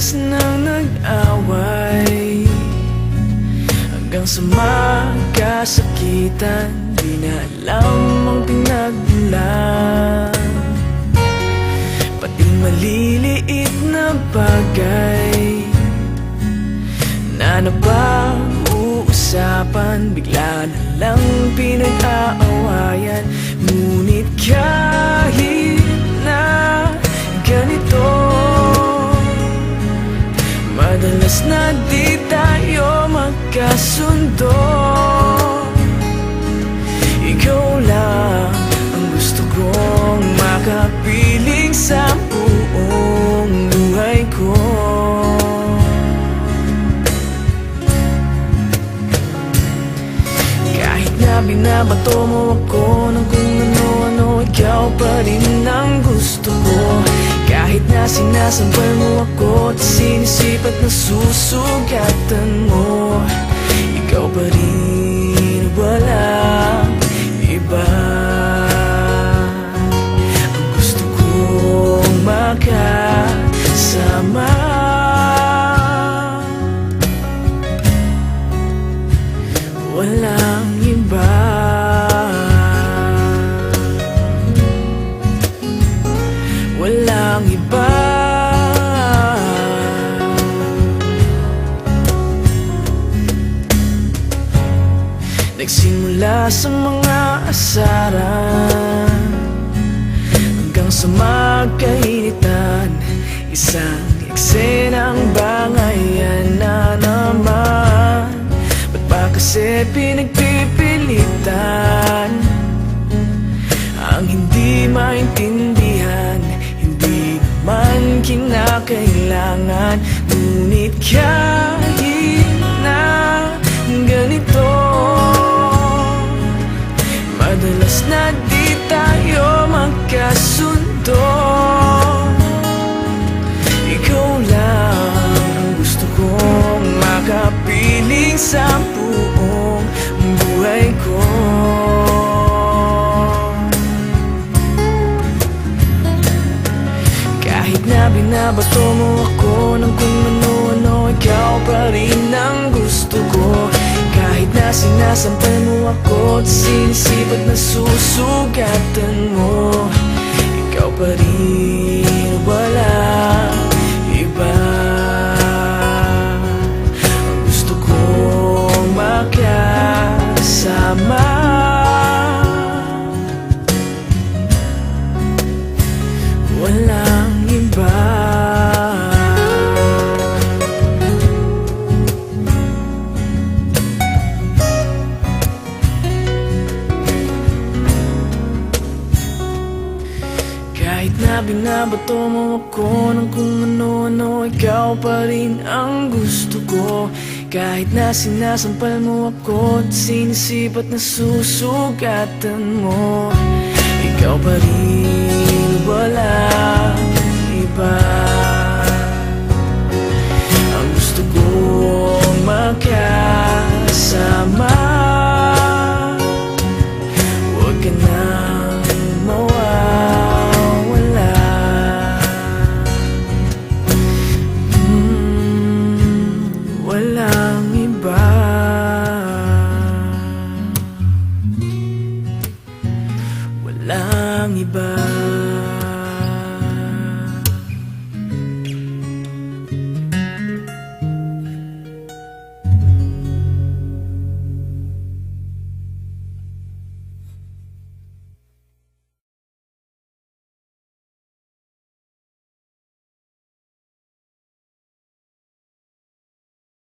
Madalas nang nag-away hanggang sa magkasakitan, di na alam ang pinagmulan. Pati maliliit na bagay na napag-uusapan, bigla na lang pinag-aawayan. Ngunit kahit na ganito, madalas na di tayo magkasundo. Ikaw lang ang gusto kong makapiling sa buong buhay ko. Kahit na binabato mo ako ng kung ano-ano, ikaw pa rin ang gusto ko. Kahit na sinasampal mo ako at sinisipat na susugatan mo, ikaw pa rin, walang iba. Ang gusto kong makasama, walang iba. Walang iba. Nagsimula sa mga asaran hanggang sa magkainitan, isang eksenang bangayan na naman. Ba't ba kasi pinagpipilitan ang hindi maintindihan? Hindi naman kinakailangan. Ngunit kahit na ganito, madalas na di tayo magkasundo. Ikaw lang ang gusto kong makapiling sa buong buhay ko. Kahit na binabato mo ako ng kung ano-ano, ikaw pa rin ang gusto ko. Kahit na sinasampal mo ako at sinisipat na susugatan mo, ikaw pa rin, walang iba. Ang gusto kong makasama, walang iba. Kahit na binabato mo ako ng kung ano-ano, ikaw pa rin ang gusto ko. Kahit na sinasampal mo ako at sinisipat na susugatan mo, ikaw pa rin, walang iba. Ang gusto kong makasama, huwag ka nang mawawala. Walang iba. Walang iba.